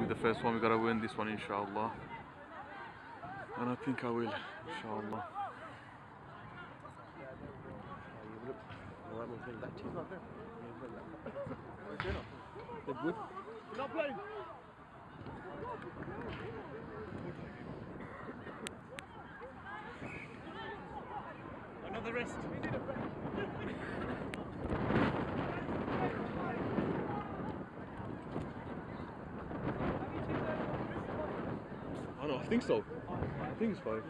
with the first one. We gotta win this one, inshallah. And I think I will, inshallah. Not playing. Another rest. Oh no, I think so. I think it's 5.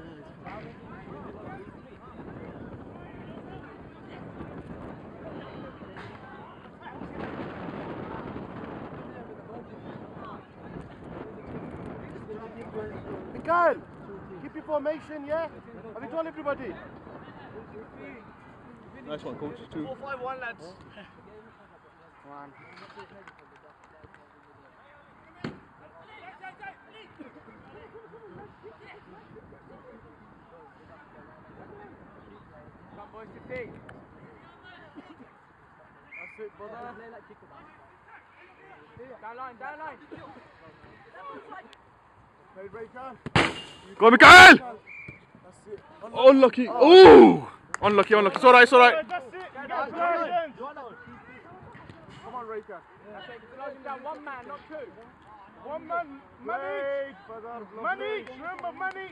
Mikael, keep your formation, yeah? Have you told everybody? Nice one, coach. 2. 4-5-1, lads. 1. Come boys, 15. That's it, brother. Down line, down line. Played Raycan. Go, Mikael! That's it. Unlucky. Oh! Unlucky, unlucky. It's alright, it's alright. That's it. Congratulations. Come on, Raycan. That's it. Close him down. 1 man, not 2. 1 man. Money. Money. Remember, money.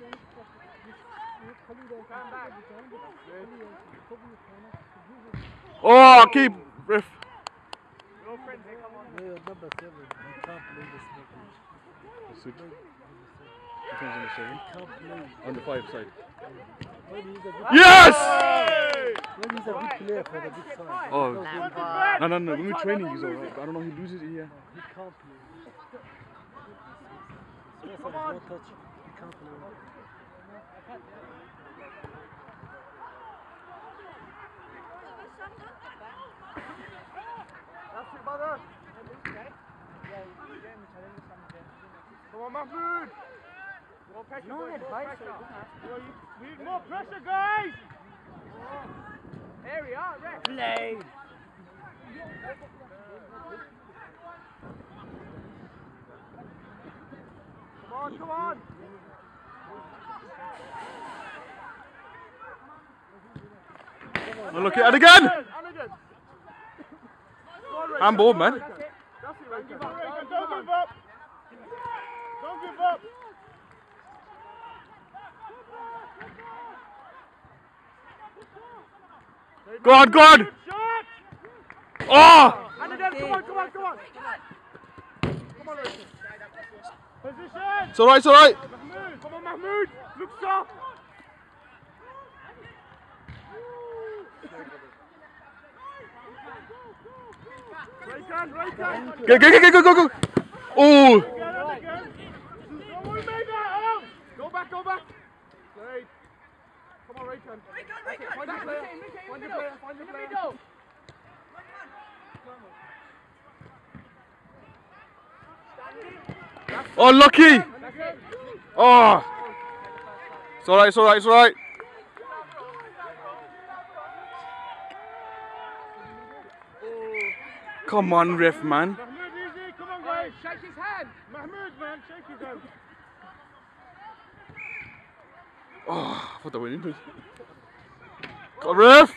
Turn back. Oh, keep. Ref. Your friends here, come on. Number 7. You can't play this number. 6. Which one's on the 7? You can't play. On the 5 side. Maybe he's a good, Yes! maybe he's a good player for the big side. Oh, no. When we're training, he's alright. I don't know, he loses it here. He can't play. Come on. No touch. He can't play. That's it, brother. Come on, Mahmoud. More pressure, boys, more pressure. We need more pressure, guys. Area, rest. Play. Come on, come on. Unlucky. And again! And again. Handball, man. That's it, Raycan. Don't give up. Don't give up. Go on, go on! Good shot. Oh! And again, come on, come on, come on. Come on, Raycan. Position. It's alright, it's alright. Mahmoud, come on, Mahmoud. Look sharp. Raycan. Go. Oh! Again. Don't worry, make that up. Go back. Great. Come on, Raycan. Find your player. Find your player. Oh, lucky! Oh! It's alright. Come on, ref, man. Mahmoud, easy. Come on, guys. Shake his hand. Mahmoud, man, shake his hand. Oh, I thought that went into it. Go, ref!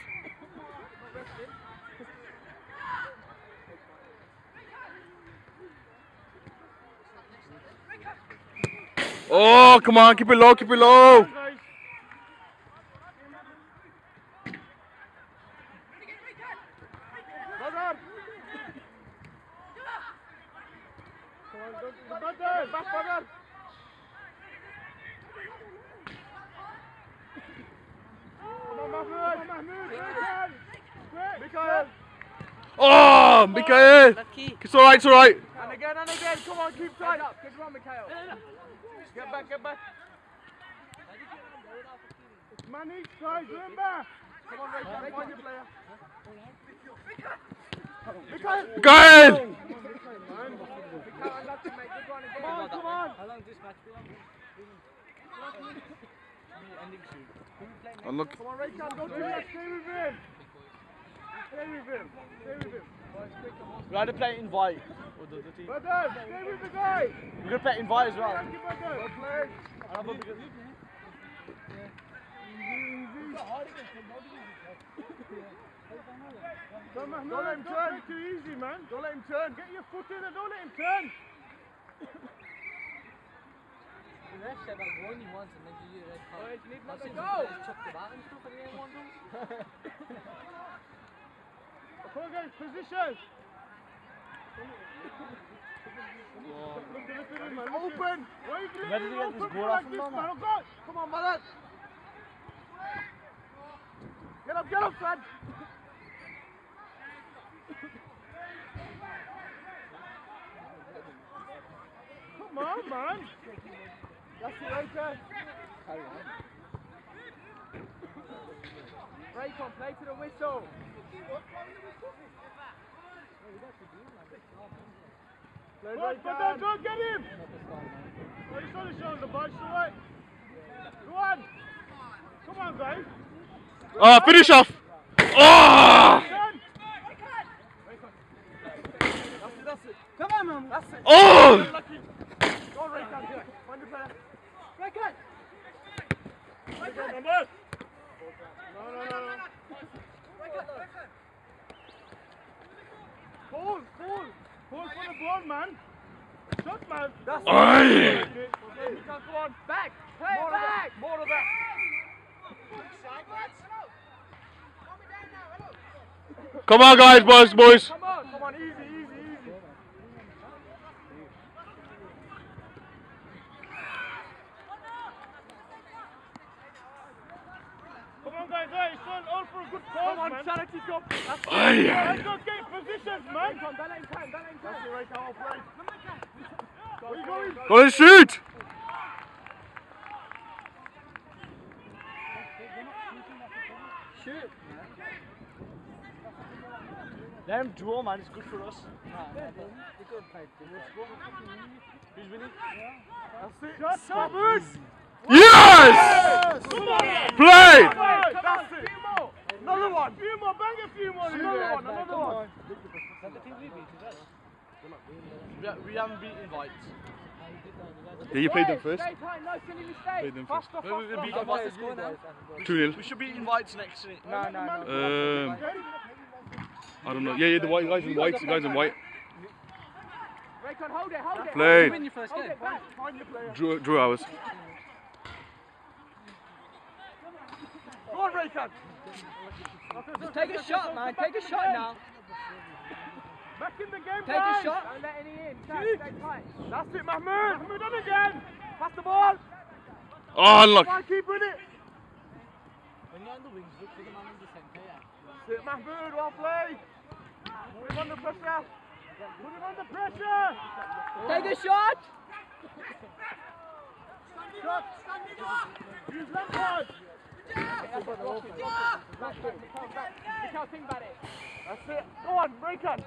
Oh, come on, keep it low. Guys. Brother. Come on, back, brother. Come on, Mahmoud. Mikael. Oh, Mikael! It's alright. And again. Come on, keep tight. Good run, Mikael. Get back. Manny, guys, remember. Come on, Raycan, find your player. Mikael. Mikael! Mikael, unlucky, mate. Good run again. Come on. How long this match Unlucky. Come on, Raycan, go to the next game with him. Stay with him. Stay with him. We had to play invite. Or the team. Badal, stay with the guy. We're going to play invite as well. Thank you, Badal. Go play. Don't let him turn. Too easy, man. Don't let him turn. Get your foot in and don't let him turn. The ref said I'll go only once and then give you a red card. Alright, leave I've let seen them some go. players chuck the bat and stuff and they ain't one of them. Come on, guys, position. Open. Why are you doing Ready to get open this ball like off this, him, man? Mama? Oh, God. Come on, man. Get up, son. Come on, man. That's it right there. Raycon, play to the whistle. Play right there. Go get him. Oh, he's on the shoulder, boys. All right. Go on. Come on, guys. Finish off. Oh! That's it. Come on, man. That's it. Oh! Go, Raycon. Here. Find the player. Raycon. Raycon, number. No. Ball for the ball, man. Shot, man. That's Aye. it. Go on. Back. Play more back. More of that. Come on, guys, boys. Come on, easy. Come on, guys, it's all for a good cause, man. Come on, charity cup. Aye. Let's go get positions, man. That's it, right now, I'll play. Where are you going? Go and shoot. Shoot. Let him draw, man. It's good for us. Who's winning? That's it. Shot, Moose. Yes! Play! That's it. Another one. Few more. Bang a few more. Another one. We haven't beat invites. Yeah, you played them first. Stay tight, no silly mistake. Played them first. We beat them. What's the score now? 2-0. We should beat invites next to it. No. I don't know. Yeah, the white guys in white. The guys in white. Raycon, hold it. Played. Win your first game. Find your player. Drew ours. Go on, Raycon. Just take a shot, man. Take a shot now. Back in the game, Take a shot. Don't let any in. Stay tight. That's it, Mahmoud. Mahmoud on again. Pass the ball. Oh, look. Come on, keep with it. When you're on the wings, look for the man in the centre, yeah. That's it, Mahmoud. Well played. Put him under pressure. Put him under pressure. Take a shot. Shot. Use Lampard. That's it. Go on, Raycon.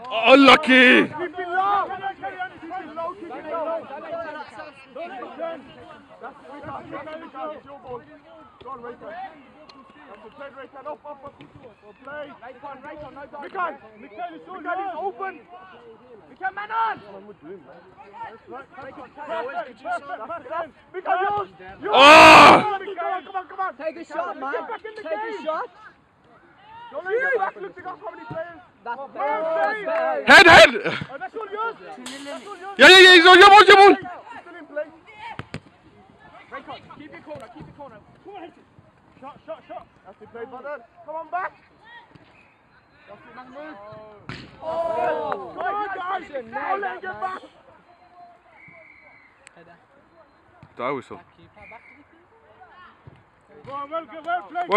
Unlucky. Keep it low. Carry on. Keep it low. Keep it low. Don't let it turn. That's it, Raycon. It's your ball. Go on, Raycon. That's it, play, Raycon. Up. Well played. Raycon, no dive. Mikhail, it's all yours. It's open. Mikhail, man on. Mikhail, yours. Oh! Come on. Take a shot, man. Get back in the Take game. a shot. Don't let him get back. Look, they got how many players. That's Well better. played. Head. Oh, that's all yours. That's all yours. Yeah. He's on your ball. Still in play. Raycon, keep your corner. Come on, hit it. Shot. That's it, play, brother. Come on back. That's it, Mahmoud. Oh, come on, guys. Don't let him get back. That whistle. Keep her back to the field. Go on, well played.